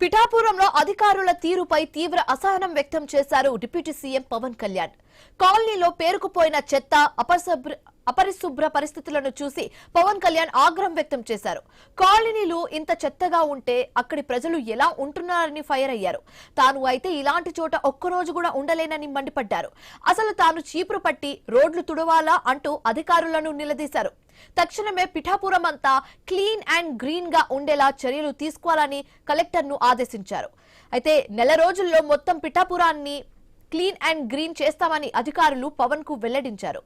పిఠాపురంలో అధికారుల తీరుపై తీవ్ర అసహనం వ్యక్తం చేశారు డిప్యూటీ సీఎం పవన్ కళ్యాణ్. కాలనీలో పేరుకుపోయిన చెత్త, అపరిశుభ్ర పరిస్థితులను చూసి పవన్ కళ్యాణ్ ఆగ్రహం వ్యక్తం చేశారు. కాలనీలు ఇంత చెత్తగా ఉంటే అక్కడి ప్రజలు ఎలా ఉంటున్నారని ఫైర్ అయ్యారు. తాను అయితే ఇలాంటి చోట ఒక్కరోజు కూడా ఉండలేనని మండిపడ్డారు. అసలు తాను చీపురు పట్టి రోడ్లు తుడవాలా అంటూ అధికారులను నిలదీశారు. తక్షణమే పిఠాపురం అంతా క్లీన్ అండ్ గ్రీన్ గా ఉండేలా చర్యలు తీసుకోవాలని కలెక్టర్ ను ఆదేశించారు. అయితే నెల రోజుల్లో మొత్తం పిఠాపురాన్ని క్లీన్ అండ్ గ్రీన్ చేస్తామని అధికారులు పవన్ కు వెల్లడించారు.